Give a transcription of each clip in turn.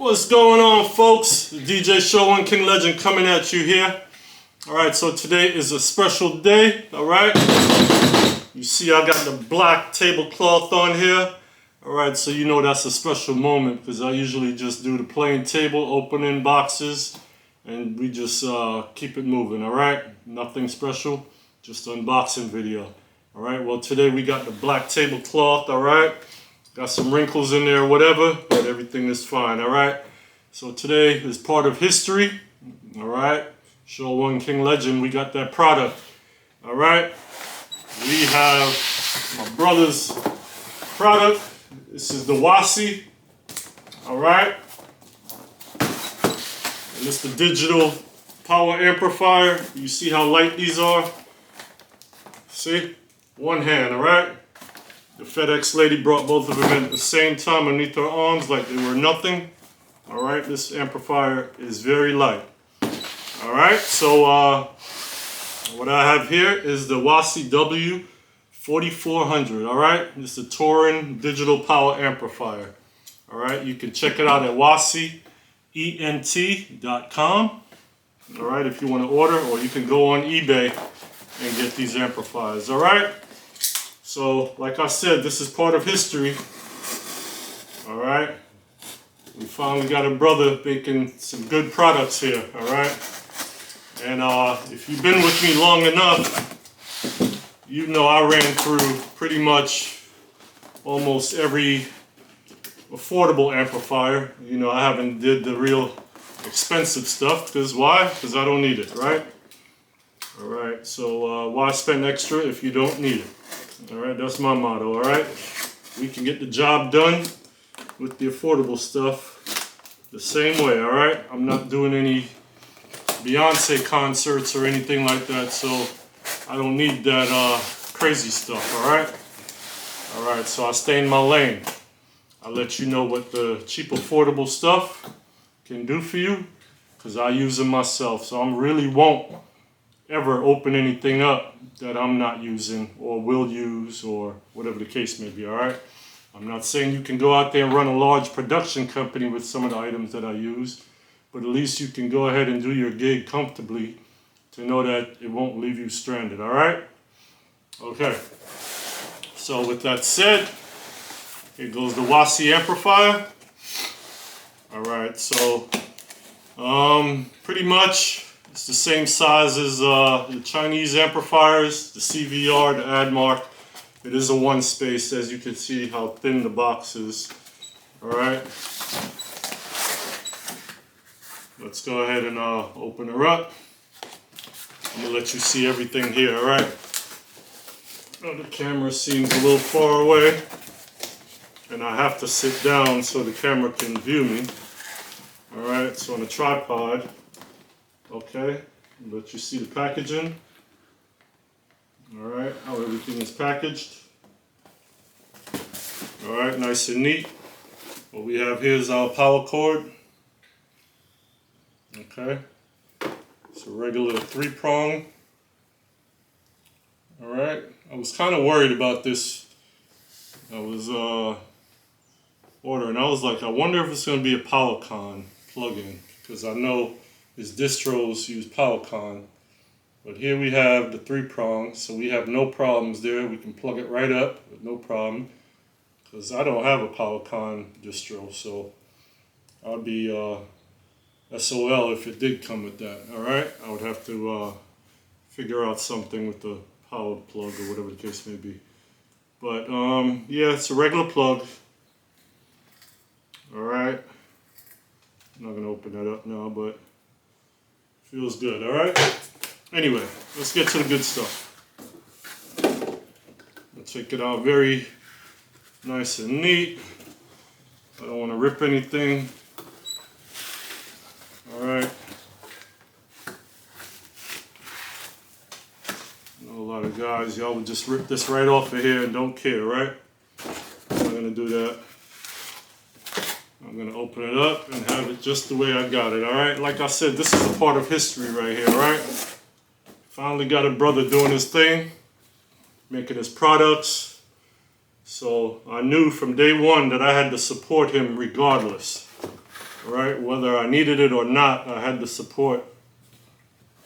What's going on, folks? The DJ Show One King Legend coming at you here. Alright, so today is a special day, alright? You see I got the black tablecloth on here. Alright, so you know that's a special moment because I usually just do the plain table, opening boxes, and we just keep it moving, alright? Nothing special, just an unboxing video. Alright, well today we got the black tablecloth, alright? Got some wrinkles in there or whatever, but everything is fine, alright? So today is part of history, alright? Show One King Legend, we got that product, alright? We have my brother's product. This is the WASI, alright? And it's the digital power amplifier. You see how light these are? See? One hand, alright? The FedEx lady brought both of them in at the same time underneath her arms like they were nothing. Alright, this amplifier is very light. Alright, so what I have here is the WASI W4400. Alright, it's a Touring digital power amplifier. Alright, you can check it out at WASIENT.com. Alright, if you want to order, or you can go on eBay and get these amplifiers. Alright? So, like I said, this is part of history. Alright? We finally got a brother making some good products here. Alright? And if you've been with me long enough, you know I ran through pretty much almost every affordable amplifier. You know, I haven't did the real expensive stuff. Because why? Because I don't need it, right? Alright, so why spend extra if you don't need it? Alright, that's my motto, alright? We can get the job done with the affordable stuff the same way, alright? I'm not doing any Beyonce concerts or anything like that, so I don't need that crazy stuff, alright? Alright, so I stay in my lane. I'll let you know what the cheap affordable stuff can do for you, because I use them myself, so I really won't ever open anything up that I'm not using or will use or whatever the case may be, alright? I'm not saying you can go out there and run a large production company with some of the items that I use, but at least you can go ahead and do your gig comfortably to know that it won't leave you stranded, alright? Okay, so with that said, here goes the WASI amplifier. Alright, so pretty much it's the same size as the Chinese amplifiers, the CVR, the ADMARK. It is a one space, as you can see how thin the box is. Alright. Let's go ahead and open her up. I'm going to let you see everything here, alright? Oh, the camera seems a little far away. And I have to sit down so the camera can view me. Alright, it's on a tripod. Okay, let you see the packaging. Alright, how everything is packaged. Alright, nice and neat. What we have here is our power cord. Okay, it's a regular 3-prong. Alright, I was kind of worried about this. I was ordering. I was like, I wonder if it's going to be a PowerCon plug-in, because I know his distros use PowerCon. But here we have the 3-prong, so we have no problems there. We can plug it right up with no problem, because I don't have a PowerCon distro, so I'd be SOL if it did come with that. Alright, I would have to figure out something with the power plug or whatever the case may be. But yeah, it's a regular plug. Alright, I'm not going to open that up now, but feels good, alright? Anyway, let's get to the good stuff. I'll take it out very nice and neat. I don't want to rip anything. Alright. I know a lot of guys, y'all would just rip this right off of here and don't care, right? I'm not going to do that. I'm going to open it up and have it just the way I got it, alright? Like I said, this is a part of history right here, alright? Finally got a brother doing his thing, making his products. So I knew from day one that I had to support him regardless. Right? Whether I needed it or not, I had to support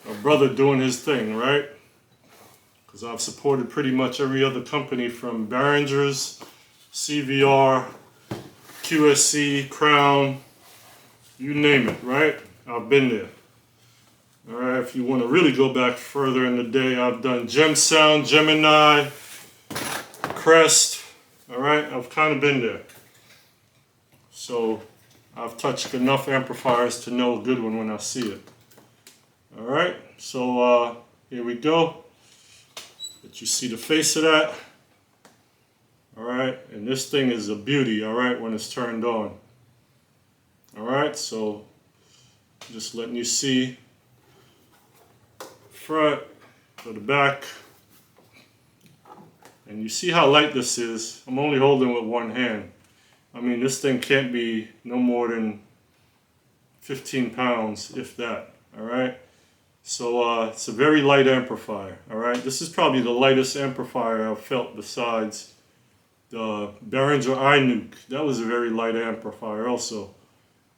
a brother doing his thing, right? Because I've supported pretty much every other company from Behringer's, CVR, QSC, Crown, you name it, right? I've been there. All right, if you want to really go back further in the day, I've done Gem Sound, Gemini, Crest. All right, I've kind of been there. So I've touched enough amplifiers to know a good one when I see it. All right, so here we go. Let you see the face of that. All right, and this thing is a beauty, all right, when it's turned on. All right, so just letting you see front, to the back. And you see how light this is. I'm only holding with one hand. I mean, this thing can't be no more than 15 pounds, if that, all right? So it's a very light amplifier, all right? This is probably the lightest amplifier I've felt besides the Behringer iNuke. That was a very light amplifier also.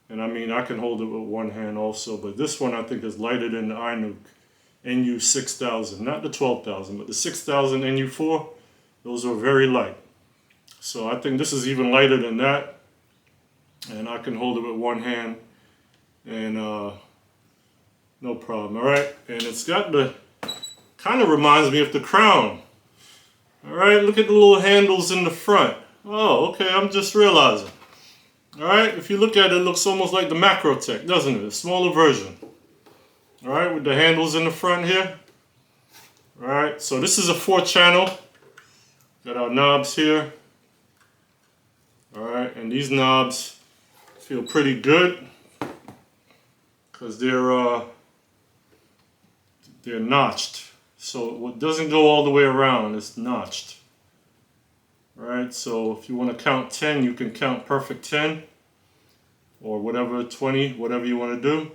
And I mean, I can hold it with one hand also, but this one I think is lighter than the iNuke NU6000, not the 12,000, but the 6000 NU4, those are very light. So I think this is even lighter than that, and I can hold it with one hand, and no problem, all right? And it's got the, kind of reminds me of the Crown. All right, look at the little handles in the front. Oh, okay, I'm just realizing. All right, if you look at it, it looks almost like the Macrotech, doesn't it? A smaller version. All right, with the handles in the front here. All right, so this is a 4-channel. Got our knobs here. All right, and these knobs feel pretty good because they're notched. So it doesn't go all the way around, it's notched. All right, so if you want to count 10, you can count perfect 10 or whatever, 20, whatever you want to do,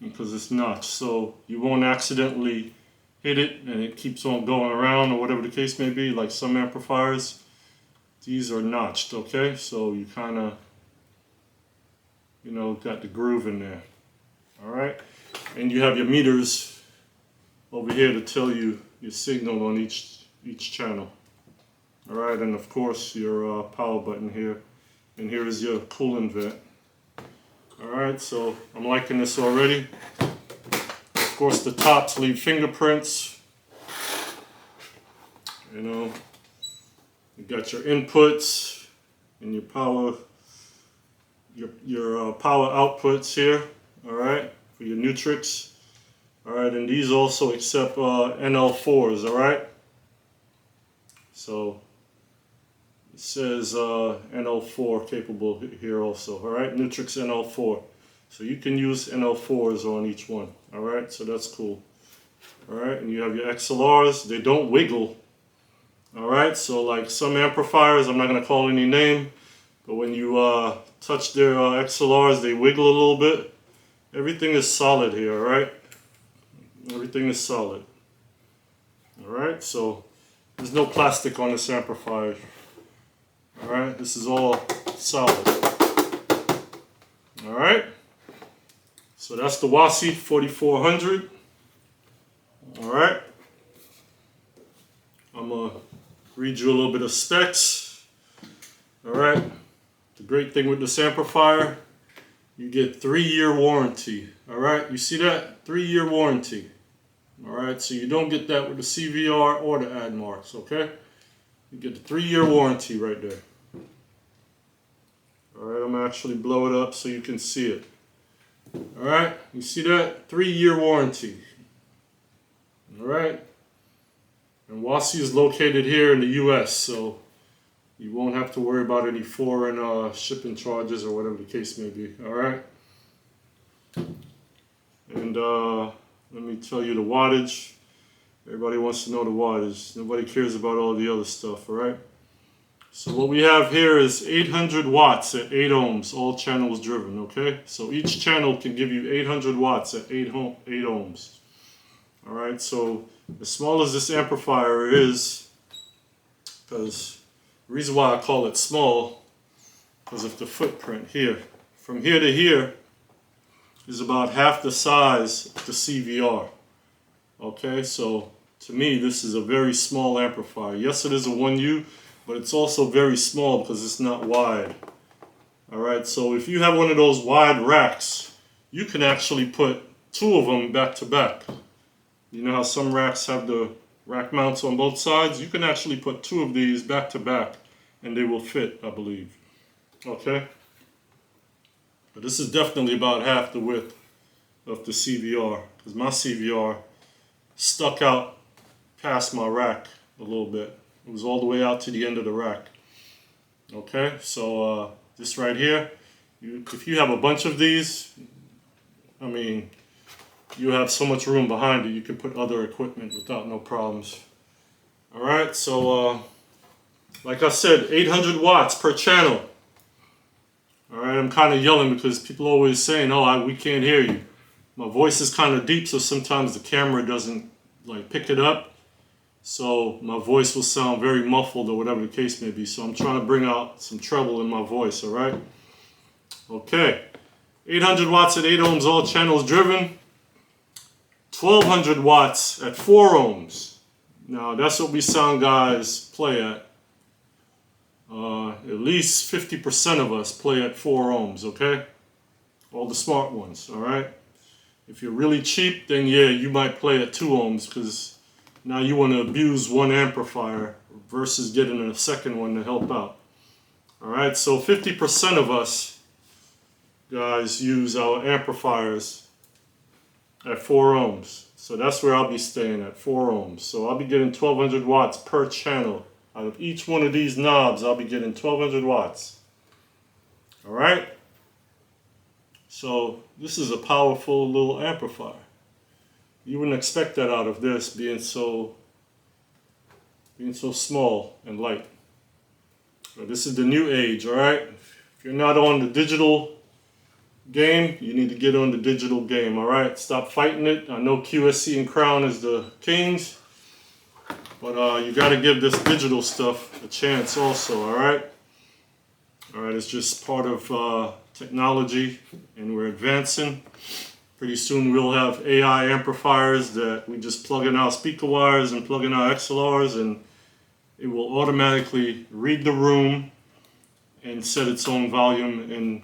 because it's notched. So you won't accidentally hit it and it keeps on going around or whatever the case may be, like some amplifiers. These are notched, okay? So you kind of, you know, got the groove in there. All right, and you have your meters over here to tell you your signal on each channel. All right, and of course your power button here, and here is your coolant vent. All right, so I'm liking this already. Of course, the tops leave fingerprints. You know, you got your inputs and your power, your power outputs here. All right, for your Nutrix. All right, and these also accept NL4s. All right, so it says NL4 capable here also. All right, Nutrix NL4. So you can use NL4s on each one. All right, so that's cool. All right, and you have your XLRs. They don't wiggle. All right, so like some amplifiers, I'm not going to call any name, but when you touch their XLRs, they wiggle a little bit. Everything is solid here, all right? Everything is solid. All right, so there's no plastic on this amplifier. All right, this is all solid. All right, so that's the WASI 4400. All right, I'm gonna read you a little bit of specs. All right, the great thing with this amplifier, you get 3-year warranty. All right, you see that? 3-year warranty. All right, so you don't get that with the CVR or the AdMarks, okay? You get the 3-year warranty right there. All right, I'm gonna actually blow it up so you can see it. All right, you see that? 3-year warranty. All right, and WASI is located here in the US, so you won't have to worry about any foreign shipping charges or whatever the case may be. All right, and let me tell you the wattage. Everybody wants to know the wattage. Nobody cares about all the other stuff, all right? So what we have here is 800 watts at 8 ohms, all channels driven, okay? So each channel can give you 800 watts at 8 ohms. All right, so as small as this amplifier is, because the reason why I call it small, because of the footprint here. from here to here is about half the size of the CVR. Okay, so to me this is a very small amplifier. Yes, it is a 1U, but it's also very small because it's not wide. Alright, so if you have one of those wide racks, you can actually put two of them back to back. You know how some racks have the rack mounts on both sides? You can actually put two of these back to back and they will fit, I believe. Okay? But this is definitely about half the width of the CVR, because my CVR stuck out past my rack a little bit. It was all the way out to the end of the rack. Okay, so this right here, if you have a bunch of these, I mean, you have so much room behind it, you can put other equipment without no problems. Alright, so like I said, 800 watts per channel. Alright, I'm kind of yelling because people are always saying, oh, we can't hear you. My voice is kind of deep, so sometimes the camera doesn't like pick it up. So my voice will sound very muffled or whatever the case may be. So I'm trying to bring out some treble in my voice, alright? Okay, 800 watts at 8 ohms, all channels driven. 1200 watts at 4 ohms. Now that's what we sound guys play at. At least 50% of us play at 4 ohms, okay? All the smart ones, alright? If you're really cheap, then yeah, you might play at 2 ohms because now you want to abuse one amplifier versus getting a second one to help out. Alright, so 50% of us guys use our amplifiers at 4 ohms. So that's where I'll be staying at, 4 ohms. So I'll be getting 1200 watts per channel. Out of each one of these knobs, I'll be getting 1200 watts. Alright? So this is a powerful little amplifier. You wouldn't expect that out of this being so small and light. But this is the new age, alright? If you're not on the digital game, you need to get on the digital game, alright? Stop fighting it. I know QSC and Crown is the kings, but you got to give this digital stuff a chance also, alright? Alright, it's just part of technology, and we're advancing. Pretty soon we'll have AI amplifiers that we just plug in our speaker wires and plug in our XLRs, and it will automatically read the room and set its own volume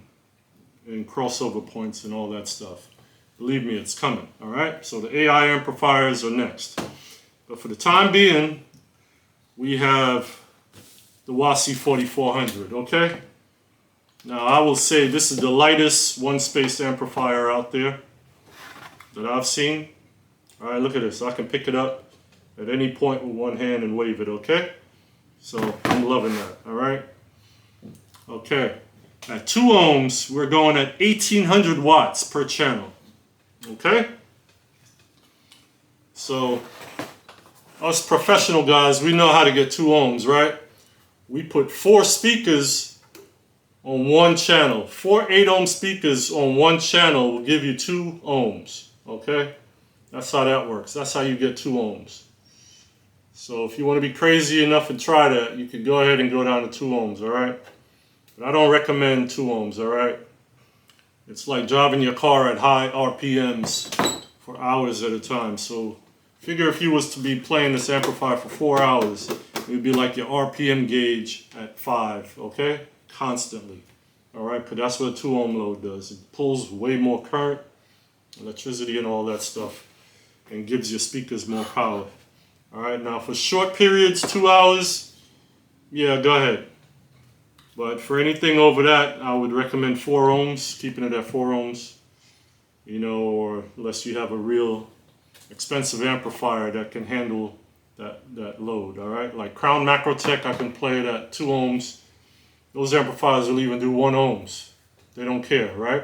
and crossover points and all that stuff. Believe me, it's coming, alright? So the AI amplifiers are next. But for the time being, we have the WASI 4400, okay? Now I will say this is the lightest one-space amplifier out there that I've seen. Alright, look at this. I can pick it up at any point with one hand and wave it, okay? So I'm loving that, alright? Okay. At 2 ohms, we're going at 1800 watts per channel. Okay? So, us professional guys, we know how to get 2 ohms, right? We put 4 speakers on one channel. 4 8-ohm speakers on one channel will give you 2 ohms. Okay? That's how that works. That's how you get 2 ohms. So if you want to be crazy enough and try that, you can go ahead and go down to 2 ohms, alright? But I don't recommend 2 ohms, alright? It's like driving your car at high RPMs for hours at a time. So figure if you was to be playing this amplifier for 4 hours, it would be like your RPM gauge at 5, okay? Constantly, alright? Because that's what a 2 ohm load does. It pulls way more current, electricity and all that stuff, and gives your speakers more power. Alright, now for short periods, 2 hours, yeah, go ahead. But for anything over that, I would recommend 4 ohms, keeping it at 4 ohms. You know, or unless you have a real expensive amplifier that can handle that load, alright? Like Crown Macrotech, I can play it at 2 ohms. Those amplifiers will even do 1 ohms. They don't care, right?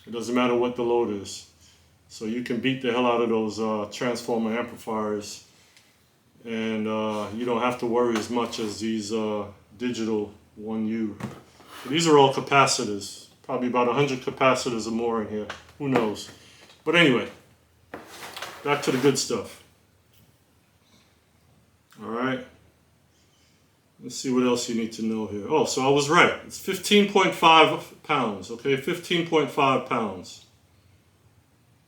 It doesn't matter what the load is. So you can beat the hell out of those transformer amplifiers, and you don't have to worry as much as these digital 1U. These are all capacitors. Probably about 100 capacitors or more in here. Who knows? But anyway, back to the good stuff. Alright. Let's see what else you need to know here. Oh, so I was right. It's 15.5 pounds, okay? 15.5 pounds.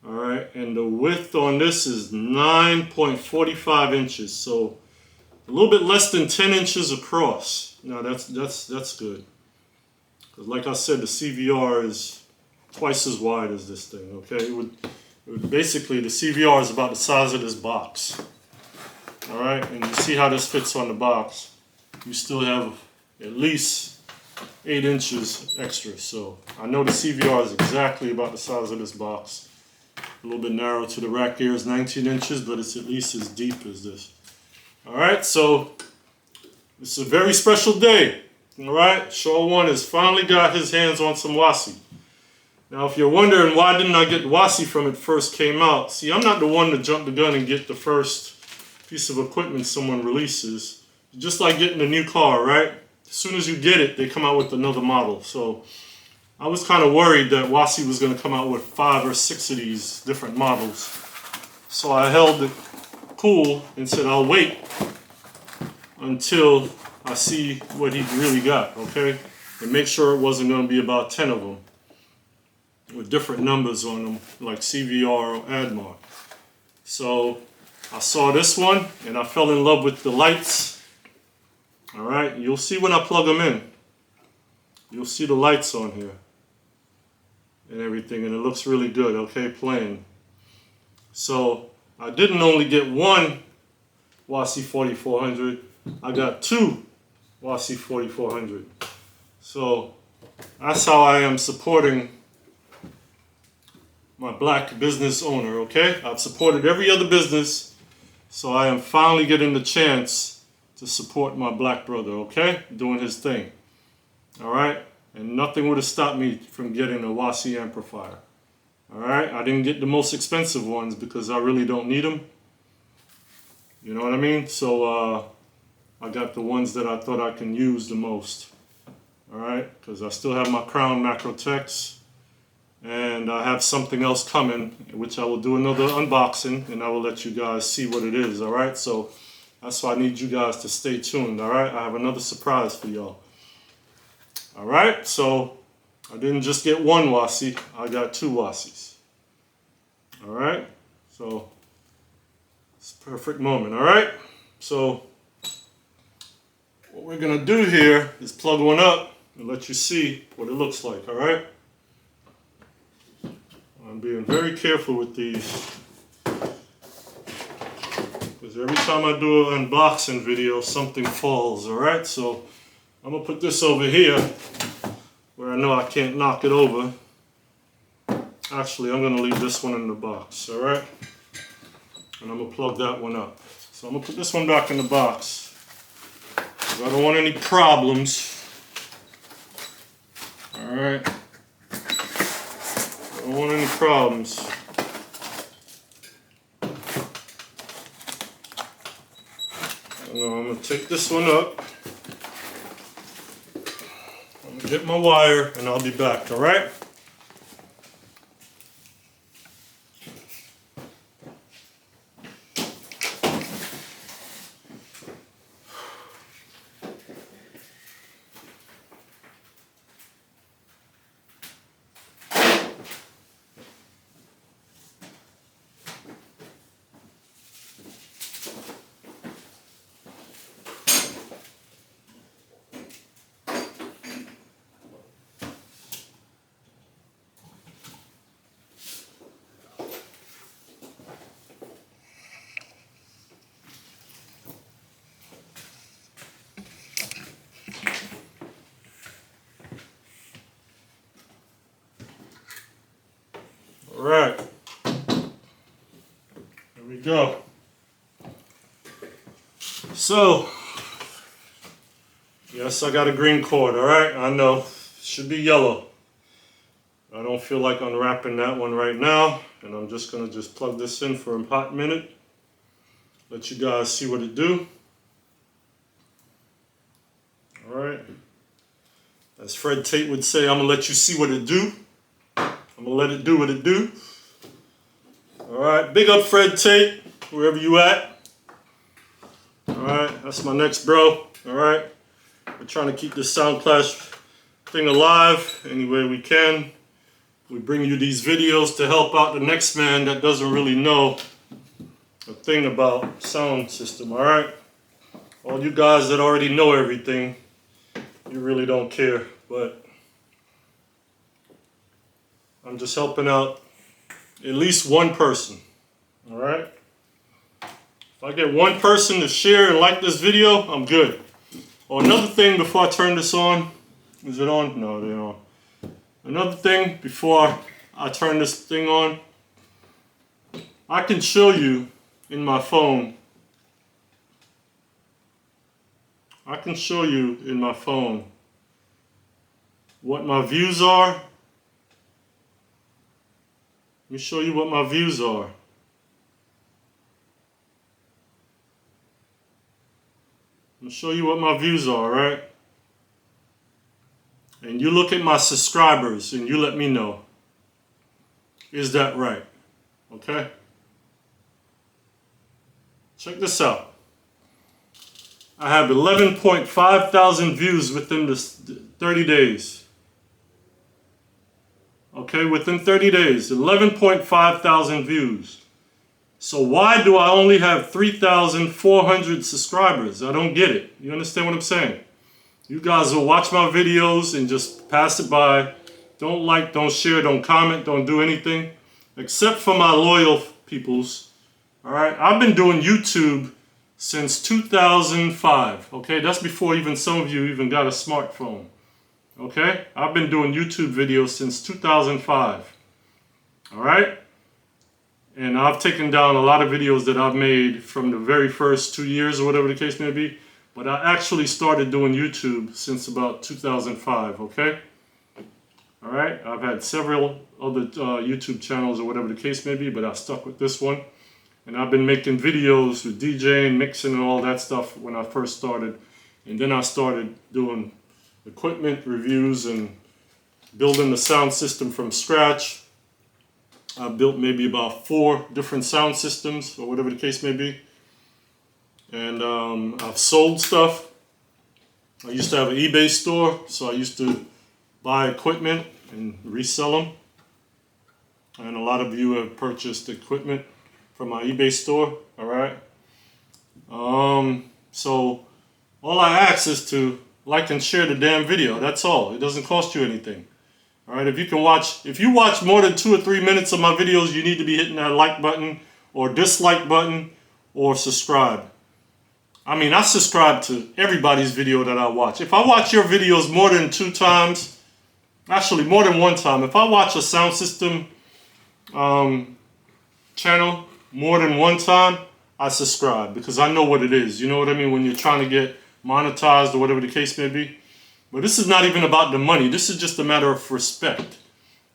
All right, and the width on this is 9.45 inches, so a little bit less than 10 inches across. Now that's good. Because like I said, the CVR is twice as wide as this thing, okay? It would basically, the CVR is about the size of this box. All right, and you see how this fits on the box. You still have at least 8 inches extra. So I know the CVR is exactly about the size of this box. A little bit narrow to the rack gear is 19 inches, but it's at least as deep as this. All right, so it's a very special day. All right, Shaw One has finally got his hands on some WASI. Now, if you're wondering why didn't I get WASI from it first came out, see, I'm not the one to jump the gun and get the first piece of equipment someone releases. Just like getting a new car, right? As soon as you get it, they come out with another model. So I was kind of worried that WASI was going to come out with 5 or 6 of these different models. So I held it cool and said I'll wait until I see what he really got, okay? And make sure it wasn't going to be about 10 of them with different numbers on them, like CVR or ADMAR. So I saw this one and I fell in love with the lights. All right, you'll see when I plug them in. You'll see the lights on here and everything, and it looks really good, okay, playing. So I didn't only get one WASI 4400, I got 2 WASI 4400. So that's how I am supporting my black business owner, okay? I've supported every other business, so I am finally getting the chance to support my black brother, okay? Doing his thing, all right? And nothing would have stopped me from getting a WASI amplifier, all right? I didn't get the most expensive ones because I really don't need them. You know what I mean? So I got the ones that I thought I can use the most, all right? Because I still have my Crown Macro Techs. And I have something else coming, which I will do another unboxing, and I will let you guys see what it is, all right? So that's why I need you guys to stay tuned, all right? I have another surprise for y'all. All right, so I didn't just get one WASI, I got 2 WASIs. All right, so it's a perfect moment, all right? So what we're gonna do here is plug one up and let you see what it looks like, all right? I'm being very careful with these because every time I do an unboxing video, something falls, all right? So I'm gonna put this over here where I know I can't knock it over. Actually, I'm gonna leave this one in the box, all right? And I'm gonna plug that one up. So I'm gonna put this one back in the box because I don't want any problems, all right? I don't want any problems. No, I'm going to take this one up. I'm going to get my wire and I'll be back, all right? All right, here we go. So, yes, I got a green cord, all right? I know, it should be yellow. I don't feel like unwrapping that one right now, and I'm just gonna plug this in for a hot minute. Let you guys see what it do. All right. As Fred Tate would say, I'm gonna let you see what it do. I'm gonna let it do what it do. All right, big up Fred Tate, wherever you at. All right, that's my next bro. All right, We're trying to keep this Sound Clash thing alive any way we can. We bring you these videos to help out the next man that doesn't really know a thing about sound system, alright? All you guys that already know everything, you really don't care, but I'm just helping out at least one person, alright? If I get one person to share and like this video, I'm good. Oh, another thing before I turn this on, is it on? No, it ain't on. Another thing before I turn this thing on, I can show you in my phone. I can show you in my phone what my views are. Let me show you what my views are. I'll show you what my views are, right? And you look at my subscribers and you let me know. Is that right? Okay? Check this out. I have 11.5 thousand views within this 30 days. Okay, within 30 days, 11.5 thousand views. So why do I only have 3,400 subscribers? I don't get it. You understand what I'm saying? You guys will watch my videos and just pass it by. Don't like, don't share, don't comment, don't do anything. Except for my loyal peoples. Alright, I've been doing YouTube since 2005. Okay, that's before even some of you even got a smartphone. Okay, I've been doing YouTube videos since 2005. Alright? And I've taken down a lot of videos that I've made from the very first 2 years or whatever the case may be. But I actually started doing YouTube since about 2005, okay? Alright, I've had several other YouTube channels or whatever the case may be, but I stuck with this one. And I've been making videos with DJing, mixing and all that stuff when I first started. And then I started doing equipment reviews and building the sound system from scratch. I built maybe about 4 different sound systems or whatever the case may be. And I've sold stuff. I used to have an eBay store, so I used to buy equipment and resell them. And a lot of you have purchased equipment from my eBay store, alright? So all I ask is to like and share the damn video, that's all. It doesn't cost you anything. Alright, if you watch more than 2 or 3 minutes of my videos, you need to be hitting that like button or dislike button or subscribe. I mean, I subscribe to everybody's video that I watch. If I watch your videos more than 2 times, actually more than 1 time, if I watch a sound system channel more than 1 time, I subscribe because I know what it is. You know what I mean? When you're trying to get monetized or whatever the case may be. But this is not even about the money. This is just a matter of respect.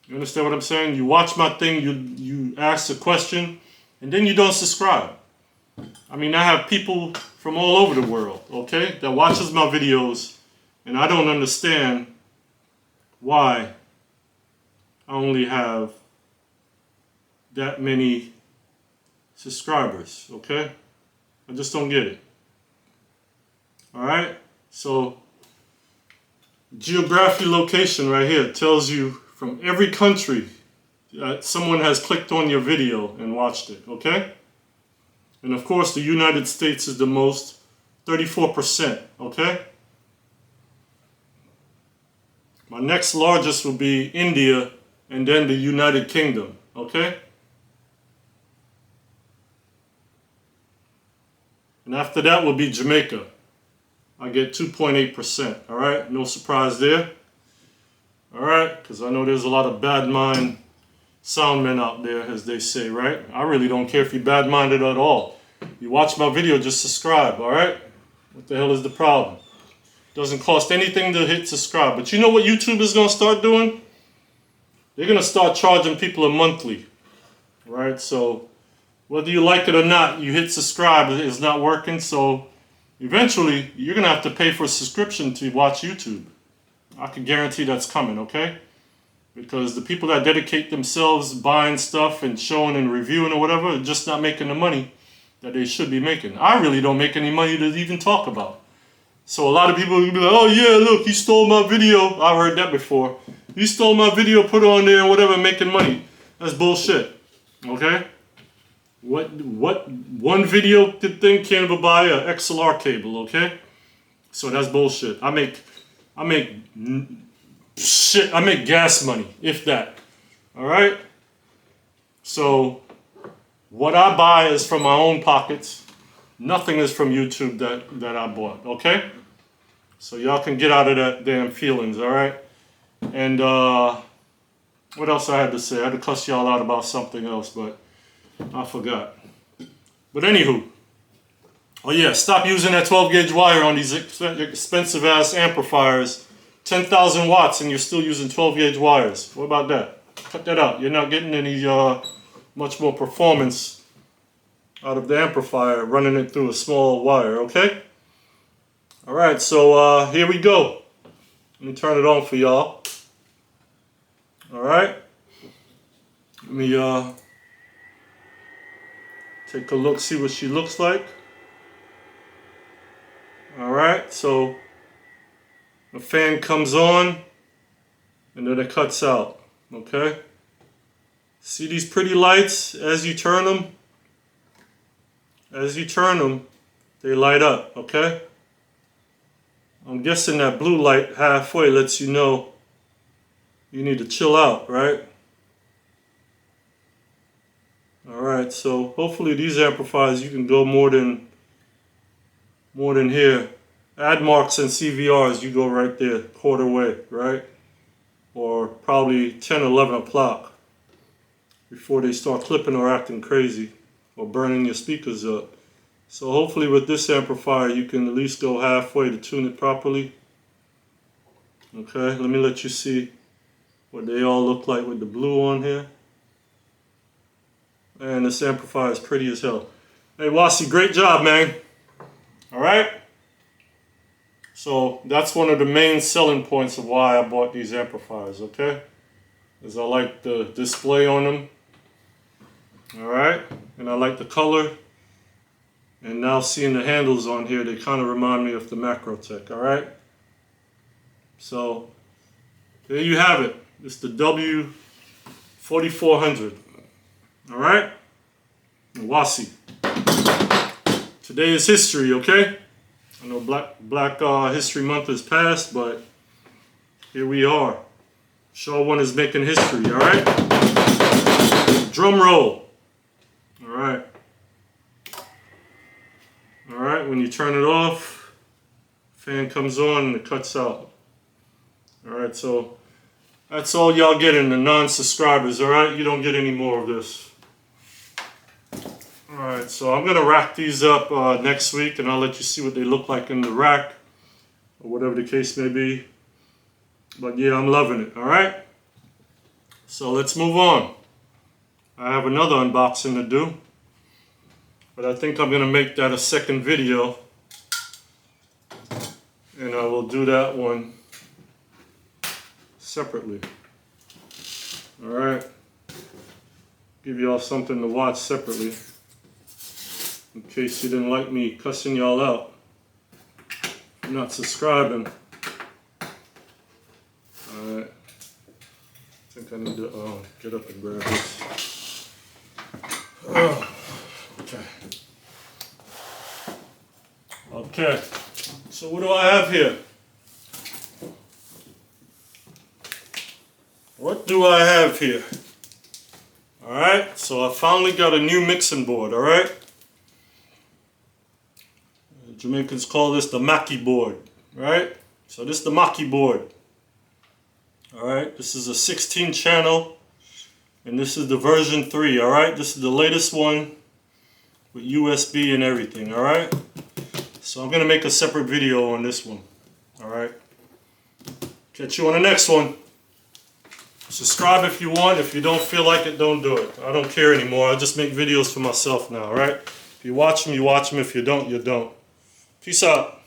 You understand what I'm saying? You watch my thing, you ask a question, and then you don't subscribe. I mean, I have people from all over the world, okay, that watches my videos, and I don't understand why I only have that many subscribers, okay? I just don't get it. Alright? So geography location right here tells you from every country that someone has clicked on your video and watched it, okay? And of course the United States is the most, 34%, okay? My next largest will be India and then the United Kingdom, okay? And after that will be Jamaica. I get 2.8%, alright? No surprise there. Alright, because I know there's a lot of bad mind sound men out there, as they say, right? I really don't care if you're bad-minded at all. You watch my video, just subscribe, alright? What the hell is the problem? Doesn't cost anything to hit subscribe. But you know what YouTube is going to start doing? They're going to start charging people a monthly. Right? So whether you like it or not, you hit subscribe. It's not working. So eventually, you're going to have to pay for a subscription to watch YouTube. I can guarantee that's coming, okay? Because the people that dedicate themselves buying stuff and showing and reviewing or whatever are just not making the money that they should be making. I really don't make any money to even talk about. So a lot of people will be like, oh yeah, look, he stole my video. I've heard that before. He stole my video, put it on there and whatever, making money. That's bullshit. Okay? What one video thing can't even buy a XLR cable, okay? So that's bullshit. I make gas money, if that. Alright? So what I buy is from my own pockets. Nothing is from YouTube that I bought, okay? So y'all can get out of that damn feelings, alright? And what else I had to say? I had to cuss y'all out about something else, but I forgot. But anywho, oh yeah, stop using that 12 gauge wire on these expensive ass amplifiers. 10,000 watts and you're still using 12 gauge wires. What about that? Cut that out. You're not getting any much more performance out of the amplifier running it through a small wire, okay? Alright, so here we go. Let me turn it on for y'all. Alright. Let me take a look, see what she looks like. Alright, so the fan comes on and then it cuts out. Okay? See these pretty lights as you turn them? As you turn them, they light up, okay? I'm guessing that blue light halfway lets you know you need to chill out, right? Alright, so hopefully these amplifiers you can go more than here. AdMarks and CVRs, you go right there, quarter way, right? Or probably 10, 11 o'clock before they start clipping or acting crazy or burning your speakers up. So hopefully with this amplifier you can at least go halfway to tune it properly. Okay, let me let you see what they all look like with the blue on here. And this amplifier is pretty as hell. Hey WASI, great job, man. Alright? So that's one of the main selling points of why I bought these amplifiers, okay? Is I like the display on them. Alright? And I like the color. And now seeing the handles on here, they kind of remind me of the Macrotech, alright? So, there you have it. It's the W4400. Alright? WASI. Today is history, okay? I know Black History Month is past, but here we are. Shaw One is making history, alright? Drum roll. Alright. Alright, when you turn it off, fan comes on and it cuts out. Alright, so that's all y'all getting, the non-subscribers, alright? You don't get any more of this. Alright, so I'm going to rack these up next week and I'll let you see what they look like in the rack. Or whatever the case may be. But yeah, I'm loving it, alright? So let's move on. I have another unboxing to do. But I think I'm going to make that a second video. And I will do that one separately. Alright. Give y'all something to watch separately. In case you didn't like me cussing y'all out. If you're not subscribing. Alright. I think I need to get up and grab this. Oh, okay. Okay. So what do I have here? What do I have here? Alright, so I finally got a new mixing board, alright? Jamaicans call this the Maki board, right? So this is the Maki board. Alright, this is a 16 channel and this is the version 3, alright? This is the latest one with USB and everything, alright? So I'm going to make a separate video on this one, alright? Catch you on the next one. Subscribe if you want. If you don't feel like it, don't do it. I don't care anymore. I just make videos for myself now, alright? If you watch them, you watch them. If you don't, you don't. Peace out.